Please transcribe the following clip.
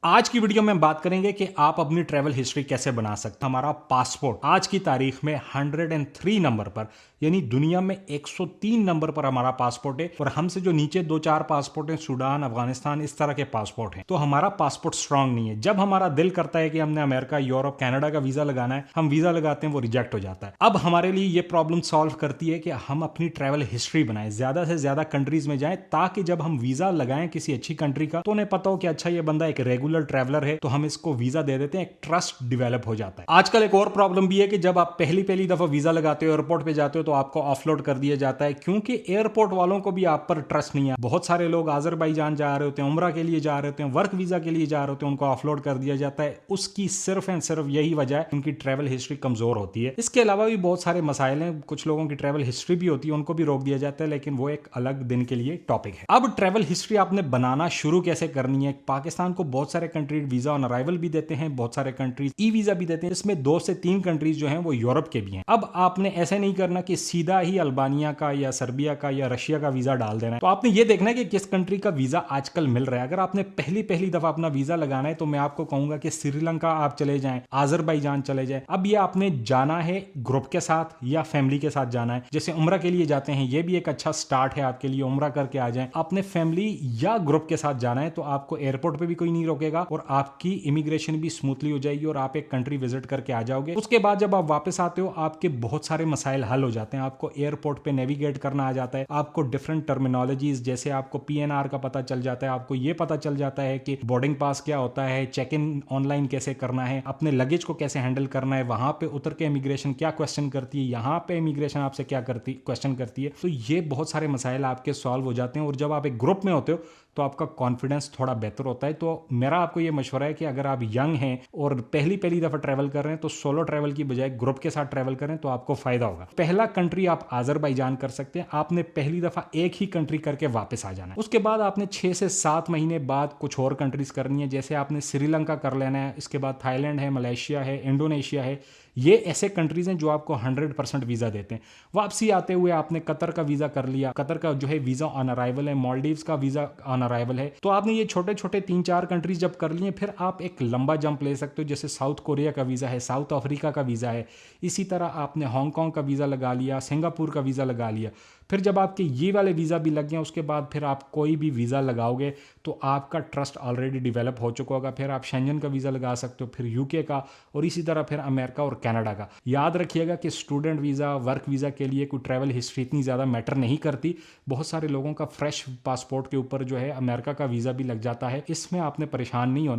आज की वीडियो में बात करेंगे कि आप अपनी ट्रैवल हिस्ट्री कैसे बना सकते हैं। हमारा पासपोर्ट आज की तारीख में 103 नंबर पर, यानी दुनिया में 103 नंबर पर हमारा पासपोर्ट है। और हमसे जो नीचे दो चार पासपोर्ट हैं, सूडान, अफगानिस्तान, इस तरह के पासपोर्ट हैं, तो हमारा पासपोर्ट स्ट्रांग नहीं है। जब हमारा दिल करता है कि हमने अमेरिका, यूरोप, कनाडा का वीजा लगाना है, हम वीजा लगाते हैं, वो रिजेक्ट हो जाता है। अब हमारे लिए ये प्रॉब्लम सॉल्व करती है कि हम अपनी ट्रैवल हिस्ट्री बनाएं, ज्यादा से ज्यादा कंट्रीज में जाएं, ताकि जब हम वीजा लगाएं किसी अच्छी कंट्री का, तो उन्हें पता हो कि अच्छा ये बंदा एक रेगुलर ट्रैवलर है, तो हम इसको वीजा दे देते हैं। एक ट्रस्ट डेवलप हो जाता है। आजकल एक और प्रॉब्लम भी है कि जब आप पहली दफा वीजा लगाते हो, एयरपोर्ट पे जाते हो, तो आपको ऑफलोड कर दिया जाता है, क्योंकि एयरपोर्ट वालों को भी आप पर ट्रस्ट नहीं है। बहुत सारे लोग आजरबाईजान जा रहे होते हैं, उम्रा के लिए जा रहे होते हैं, वर्क वीजा के लिए जा रहे होते हैं, उनको ऑफलोड कर दिया जाता है। उसकी सिर्फ एंड सिर्फ यही वजह है, उनकी ट्रैवल हिस्ट्री कमजोर होती है। इसके अलावा भी बहुत सारे मसाइल हैं। कुछ लोगों की ट्रैवल हिस्ट्री भी होती है, उनको भी रोक दिया जाता है, लेकिन वो एक अलग दिन के लिए टॉपिक है। अब ट्रैवल हिस्ट्री आपने बनाना शुरू कैसे करनी है। पाकिस्तान को बहुत सारे कंट्री वीजा ऑन अराइवल भी देते हैं, बहुत सारे कंट्रीज ई वीजा भी देते हैं। इसमें 2 से 3 कंट्रीज जो हैं वो यूरोप के भी हैं। अब आपने ऐसे नहीं करना कि सीधा ही अल्बानिया का या सर्बिया का या रशिया का वीजा डाल देना है। तो आपने ये देखना है कि किस कंट्री का वीजा आजकल मिल रहा है। अगर आपने पहली दफा अपना वीजा लगाना है, तो मैं आपको कहूंगा कि श्रीलंका आप चले जाएं, आजरबाईजान चले जाएं। अब ये आपने जाना है ग्रुप के साथ या फैमिली के साथ जाना है। जैसे उम्रा के लिए जाते हैं, ये भी एक अच्छा स्टार्ट है आपके लिए, उम्रा करके आ जाएं। अपने फैमिली या ग्रुप के साथ जाना है, तो आपको एयरपोर्ट पे भी कोई नहीं रोकेगा और आपकी इमिग्रेशन भी स्मूथली हो जाएगी और आप एक कंट्री विजिट करके आ जाओगे। उसके बाद जब आप वापस आते हो, आपके बहुत सारे मसाइल हल हो जाते हैं। आपको एयरपोर्ट पे नेविगेट करना आ जाता है, आपको डिफरेंट टर्मिनोलॉजीज, जैसे आपको पीएनआर का पता चल जाता है, आपको ये पता चल जाता है कि बोर्डिंग पास क्या होता है, चेक इन ऑनलाइन कैसे करना है, अपने लगेज को कैसे हैंडल करना है, वहां पे उतर के इमिग्रेशन क्या क्वेश्चन करती है, यहाँ पे इमिग्रेशन आपसे क्या करती क्वेश्चन करती है। तो ये बहुत सारे मसाइल आपके सॉल्व हो जाते हैं। और जब आप एक ग्रुप में होते हो, तो आपका कॉन्फिडेंस थोड़ा बेहतर होता है। तो मेरा आपको ये मशवरा है कि अगर आप यंग हैं और पहली दफा ट्रैवल कर रहे हैं, तो सोलो ट्रैवल की बजाय ग्रुप के साथ ट्रैवल करें, तो आपको फायदा होगा। पहला कंट्री आप आजरबाईजान कर सकते हैं। आपने पहली दफा एक ही कंट्री करके वापस आ जाना है। उसके बाद आपने 6 से 7 महीने बाद कुछ और कंट्रीज करनी है। जैसे आपने श्रीलंका कर लेना है, इसके बाद थाईलैंड है, मलेशिया है, इंडोनेशिया है। ये ऐसे कंट्रीज हैं जो आपको 100% वीजा देते हैं। वापसी आते हुए आपने कतर का वीजा कर लिया, कतर का जो है वीजा ऑन अराइवल है, मालदीव्स का वीजा ऑन अराइवल है। तो आपने ये छोटे छोटे 3-4 कंट्रीज जब कर लिए, फिर आप एक लंबा जंप ले सकते हो। जैसे साउथ कोरिया का वीजा है, साउथ अफ्रीका का वीजा है, इसी तरह आपने हांगकांग का वीजा लगा लिया, सिंगापुर का वीजा लगा लिया। फिर जब आपके ये वाले वीजा भी लग गए, उसके बाद फिर आप कोई भी वीजा लगाओगे तो आपका ट्रस्ट ऑलरेडी डेवलप हो चुका होगा। फिर आप शेंजन का वीजा लगा सकते हो, फिर यूके का, और इसी तरह फिर अमेरिका और कनाडा का। याद रखिएगा कि स्टूडेंट वीजा, वर्क वीजा के लिए कोई ट्रैवल हिस्ट्री इतनी ज्यादा मैटर नहीं करती। बहुत सारे लोगों का फ्रेश पासपोर्ट के ऊपर जो है अमेरिका का वीजा भी लग जाता है। इसमें आपने परेशान नहीं होना।